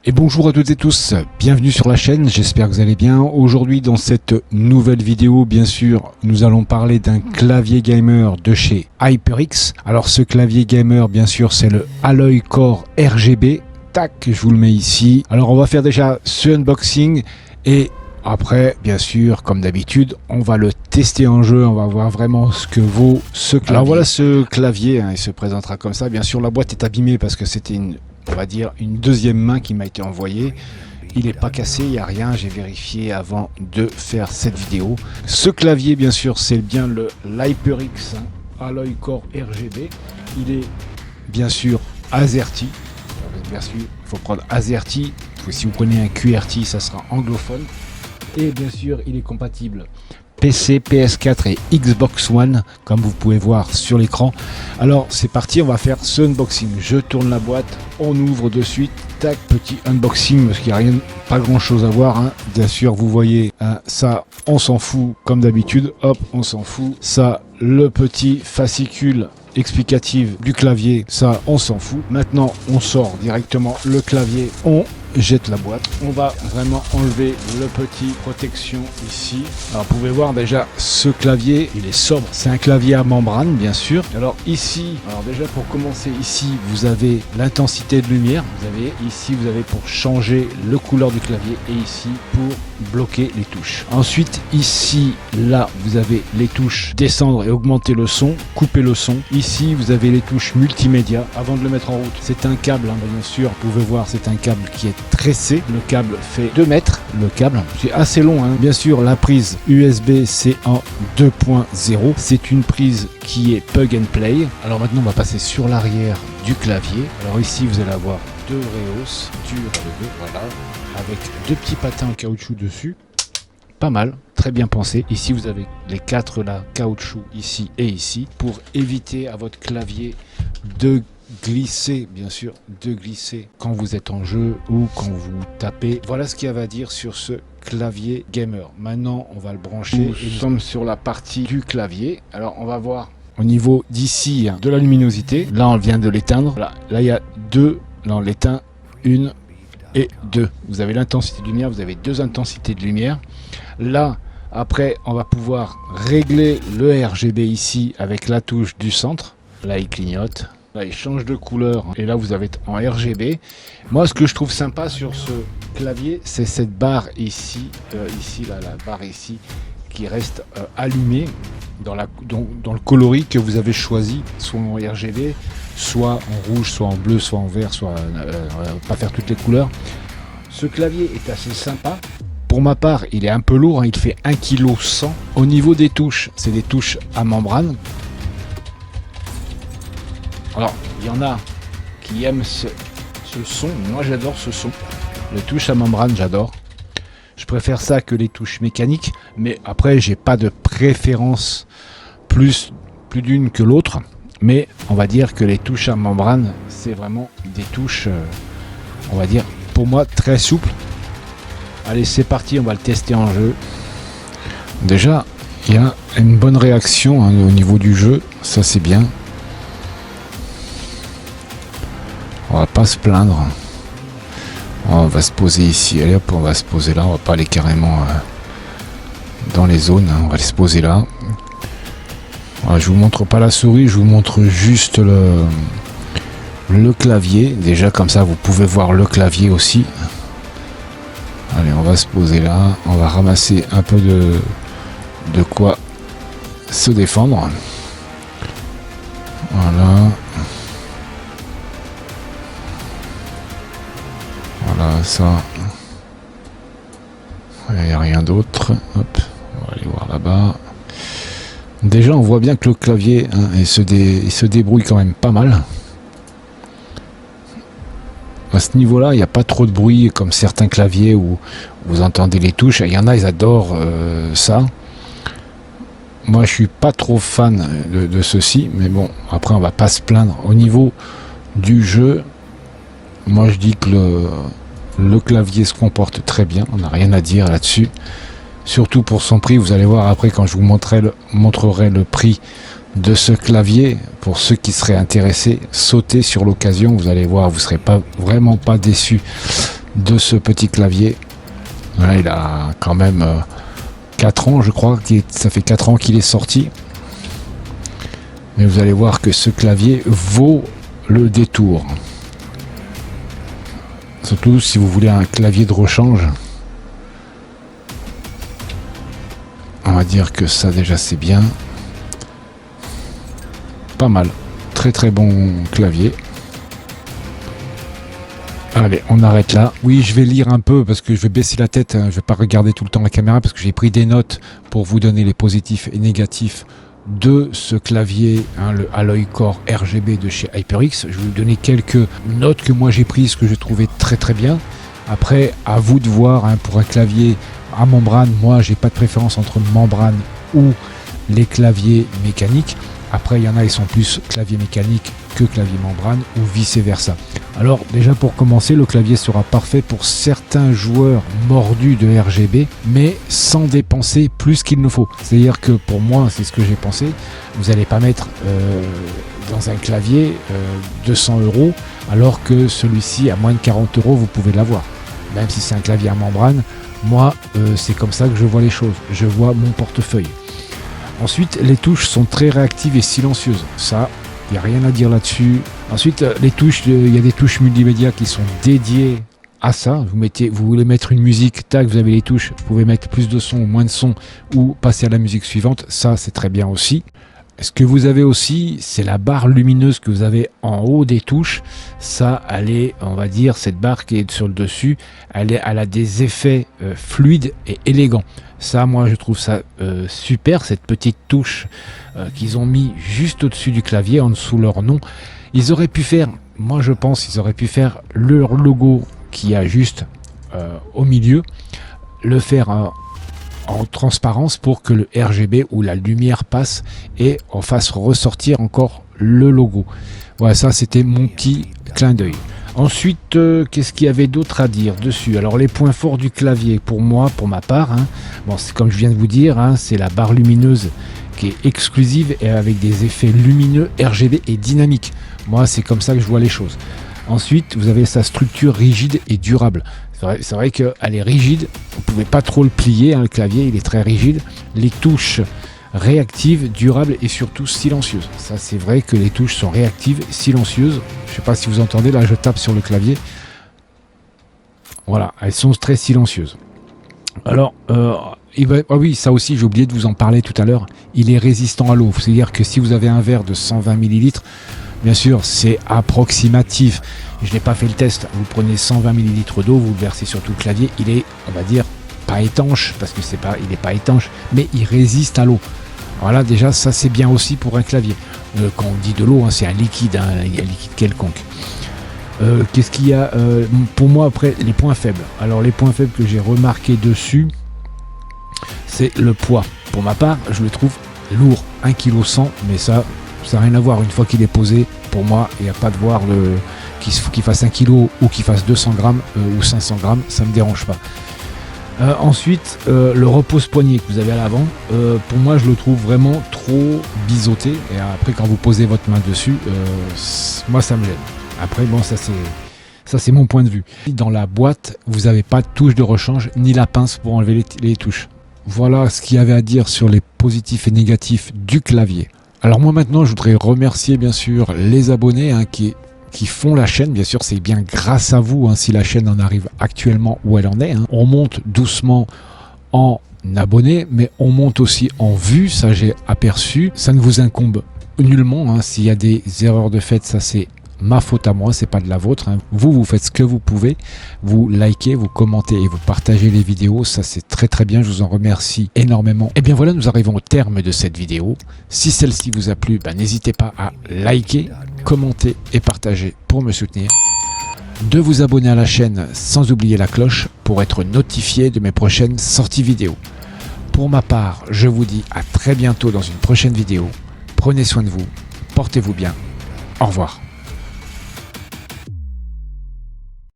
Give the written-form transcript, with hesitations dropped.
Et bonjour à toutes et tous, bienvenue sur la chaîne, j'espère que vous allez bien. Aujourd'hui dans cette nouvelle vidéo, bien sûr, nous allons parler d'un clavier gamer de chez HyperX. Alors ce clavier gamer, bien sûr, c'est le Alloy Core RGB. Tac, je vous le mets ici. Alors on va faire déjà ce unboxing et après, bien sûr, comme d'habitude, on va le tester en jeu, on va voir vraiment ce que vaut ce clavier. Alors voilà ce clavier, il se présentera comme ça. Bien sûr, la boîte est abîmée parce que c'était on va dire une deuxième main qui m'a été envoyée. Il n'est pas cassé, il n'y a rien, j'ai vérifié avant de faire cette vidéo. Ce clavier, bien sûr, c'est bien le HyperX Alloy Core RGB. Il est bien sûr AZERTY. Bien sûr, il faut prendre AZERTY. Si vous prenez un QWERTY, ça sera anglophone. Et bien sûr, il est compatible PC, PS4 et Xbox One, comme vous pouvez voir sur l'écran. Alors c'est parti, on va faire ce unboxing. Je tourne la boîte, on ouvre de suite. Tac, petit unboxing parce qu'il n'y a rien, pas grand chose à voir. Bien sûr, vous voyez, ça, on s'en fout comme d'habitude. Hop, on s'en fout. Ça, le petit fascicule explicatif du clavier, ça, on s'en fout. Maintenant, on sort directement le clavier. On jette la boîte. On va vraiment enlever le petit protection ici. Alors vous pouvez voir déjà ce clavier, il est sobre. C'est un clavier à membrane bien sûr. Alors ici, alors déjà pour commencer ici, vous avez l'intensité de lumière. Vous avez pour changer le couleur du clavier et ici pour bloquer les touches. Ensuite ici, là vous avez les touches descendre et augmenter le son, couper le son. Ici vous avez les touches multimédia. Avant de le mettre en route, c'est un câble bien sûr. Vous pouvez voir, c'est un câble qui est tressé. Le câble fait 2 mètres. Le câble, c'est assez long. Bien sûr, la prise USB-C en 2.0. C'est une prise qui est plug and play. Alors maintenant, on va passer sur l'arrière du clavier. Alors ici, vous allez avoir 2 Reos, voilà, avec 2 petits patins en caoutchouc dessus. Pas mal, très bien pensé. Ici, vous avez les 4 là, caoutchouc ici et ici, pour éviter à votre clavier de glisser, bien sûr, de glisser quand vous êtes en jeu ou quand vous tapez. Voilà ce qu'il y avait à dire sur ce clavier gamer. Maintenant, on va le brancher et nous sommes sur la partie du clavier. Alors, on va voir au niveau d'ici de la luminosité. Là, on vient de l'éteindre. Là, il y a 2. Là, on l'éteint. 1 et 2. Vous avez l'intensité de lumière. Vous avez 2 intensités de lumière. Là, après, on va pouvoir régler le RGB ici avec la touche du centre. Là, il clignote. Là, il change de couleur et là, vous avez en RGB. Moi, ce que je trouve sympa sur ce clavier, c'est cette barre ici, là, la barre ici, qui reste allumée dans le coloris que vous avez choisi, soit en RGB, soit en rouge, soit en bleu, soit en vert, soit on va pas faire toutes les couleurs. Ce clavier est assez sympa. Pour ma part, il est un peu lourd, il fait 1,1 kg. Au niveau des touches, c'est des touches à membrane. Alors, il y en a qui aiment ce son. Moi, j'adore ce son. Les touches à membrane, j'adore. Je préfère ça que les touches mécaniques. Mais après, j'ai pas de préférence plus d'une que l'autre. Mais on va dire que les touches à membrane, c'est vraiment des touches, on va dire, pour moi, très souples. Allez, c'est parti, on va le tester en jeu. Déjà, il y a une bonne réaction au niveau du jeu. Ça, c'est bien. On va pas se plaindre. On va se poser ici. Allez hop, on va se poser là. On va pas aller carrément dans les zones. On va aller se poser là. Voilà, je vous montre pas la souris. Je vous montre juste le clavier. Déjà comme ça, vous pouvez voir le clavier aussi. Allez, on va se poser là. On va ramasser un peu de quoi se défendre. Voilà. Voilà, ça. Il n'y a rien d'autre. Hop, on va aller voir là-bas. Déjà, on voit bien que le clavier, il se débrouille quand même pas mal. À ce niveau-là, il n'y a pas trop de bruit comme certains claviers où vous entendez les touches. Il y en a, ils adorent ça. Moi, je suis pas trop fan de ceci, mais bon, après, on va pas se plaindre. Au niveau du jeu, moi, je dis que le clavier se comporte très bien. On n'a rien à dire là-dessus. Surtout pour son prix. Vous allez voir après quand je vous montrerai le prix de ce clavier. Pour ceux qui seraient intéressés, sautez sur l'occasion. Vous allez voir, vous ne serez vraiment pas déçus de ce petit clavier. Voilà, il a quand même 4 ans, je crois, ça fait 4 ans qu'il est sorti. Mais vous allez voir que ce clavier vaut le détour. Surtout si vous voulez un clavier de rechange. On va dire que ça déjà c'est bien. Pas mal. Très très bon clavier. Allez, on arrête là. Oui, je vais lire un peu parce que je vais baisser la tête. Je vais pas regarder tout le temps la caméra parce que j'ai pris des notes pour vous donner les positifs et négatifs de ce clavier, le Alloy Core RGB de chez HyperX. Je vais vous donner quelques notes que moi j'ai prises, que j'ai trouvé très très bien. Après, à vous de voir, pour un clavier à membrane, moi j'ai pas de préférence entre membrane ou les claviers mécaniques. Après, il y en a, ils sont plus clavier mécanique que clavier membrane ou vice versa. Alors déjà pour commencer, le clavier sera parfait pour certains joueurs mordus de RGB, mais sans dépenser plus qu'il ne faut. C'est-à-dire que pour moi, c'est ce que j'ai pensé, vous n'allez pas mettre dans un clavier 200 €, alors que celui-ci, à moins de 40 €, vous pouvez l'avoir. Même si c'est un clavier à membrane, moi, c'est comme ça que je vois les choses. Je vois mon portefeuille. Ensuite, les touches sont très réactives et silencieuses. Ça, il n'y a rien à dire là-dessus. Ensuite, les touches, il y a des touches multimédia qui sont dédiées à ça. Vous voulez mettre une musique, tac, vous avez les touches. Vous pouvez mettre plus de son ou moins de son ou passer à la musique suivante. Ça, c'est très bien aussi. Ce que vous avez aussi, c'est la barre lumineuse que vous avez en haut des touches. Ça, elle est, on va dire, cette barre qui est sur le dessus, elle a des effets fluides et élégants. Ça, moi, je trouve ça super, cette petite touche qu'ils ont mis juste au-dessus du clavier, en dessous leur nom. Ils auraient pu faire, moi je pense, ils auraient pu faire leur logo qui a juste au milieu, le faire en transparence pour que le RGB ou la lumière passe et on fasse ressortir encore le logo. Voilà, ça c'était mon petit clin d'œil. Ensuite, qu'est-ce qu'il y avait d'autre à dire dessus? Alors les points forts du clavier, pour moi, pour ma part, bon, c'est comme je viens de vous dire, c'est la barre lumineuse qui est exclusive et avec des effets lumineux, RGB et dynamiques. Moi, c'est comme ça que je vois les choses. Ensuite, vous avez sa structure rigide et durable. C'est vrai qu'elle est rigide, vous ne pouvez pas trop le plier, le clavier, il est très rigide. Les touches réactives, durables et surtout silencieuses. Ça, c'est vrai que les touches sont réactives, silencieuses. Je ne sais pas si vous entendez, là je tape sur le clavier. Voilà, elles sont très silencieuses. Alors, oui, ça aussi, j'ai oublié de vous en parler tout à l'heure. Il est résistant à l'eau. C'est-à-dire que si vous avez un verre de 120 ml, bien sûr, c'est approximatif. Je n'ai pas fait le test. Vous prenez 120 ml d'eau, vous le versez sur tout le clavier. Il est, on va dire, pas étanche, parce que il n'est pas étanche, mais il résiste à l'eau. Voilà, déjà, ça c'est bien aussi pour un clavier. Quand on dit de l'eau, c'est un liquide, il y a un liquide quelconque. Qu'est-ce qu'il y a pour moi après, les points faibles. Alors, les points faibles que j'ai remarqués dessus, c'est le poids. Pour ma part, je le trouve lourd, 1,1 kg, mais ça n'a rien à voir. Une fois qu'il est posé, pour moi, il n'y a pas de voir qu'il fasse 1 kg ou qu'il fasse 200 grammes ou 500 grammes, ça ne me dérange pas. Ensuite, le repose-poignet que vous avez à l'avant, pour moi, je le trouve vraiment trop biseauté. Et après, quand vous posez votre main dessus, moi, ça me gêne. Après, bon, ça c'est mon point de vue. Dans la boîte, vous n'avez pas de touche de rechange, ni la pince pour enlever les touches. Voilà ce qu'il y avait à dire sur les positifs et négatifs du clavier. Alors moi maintenant, je voudrais remercier bien sûr les abonnés qui font la chaîne. Bien sûr, c'est bien grâce à vous si la chaîne en arrive actuellement où elle en est. On monte doucement en abonnés, mais on monte aussi en vues, ça j'ai aperçu. Ça ne vous incombe nullement. S'il y a des erreurs de fait, ça c'est ma faute à moi, c'est pas de la vôtre. Vous faites ce que vous pouvez, vous likez, vous commentez et vous partagez les vidéos, ça c'est très très bien, je vous en remercie énormément. Et bien voilà, nous arrivons au terme de cette vidéo. Si celle-ci vous a plu, n'hésitez pas à liker, commenter et partager pour me soutenir. De vous abonner à la chaîne sans oublier la cloche pour être notifié de mes prochaines sorties vidéo. Pour ma part, je vous dis à très bientôt dans une prochaine vidéo. Prenez soin de vous, portez-vous bien, au revoir.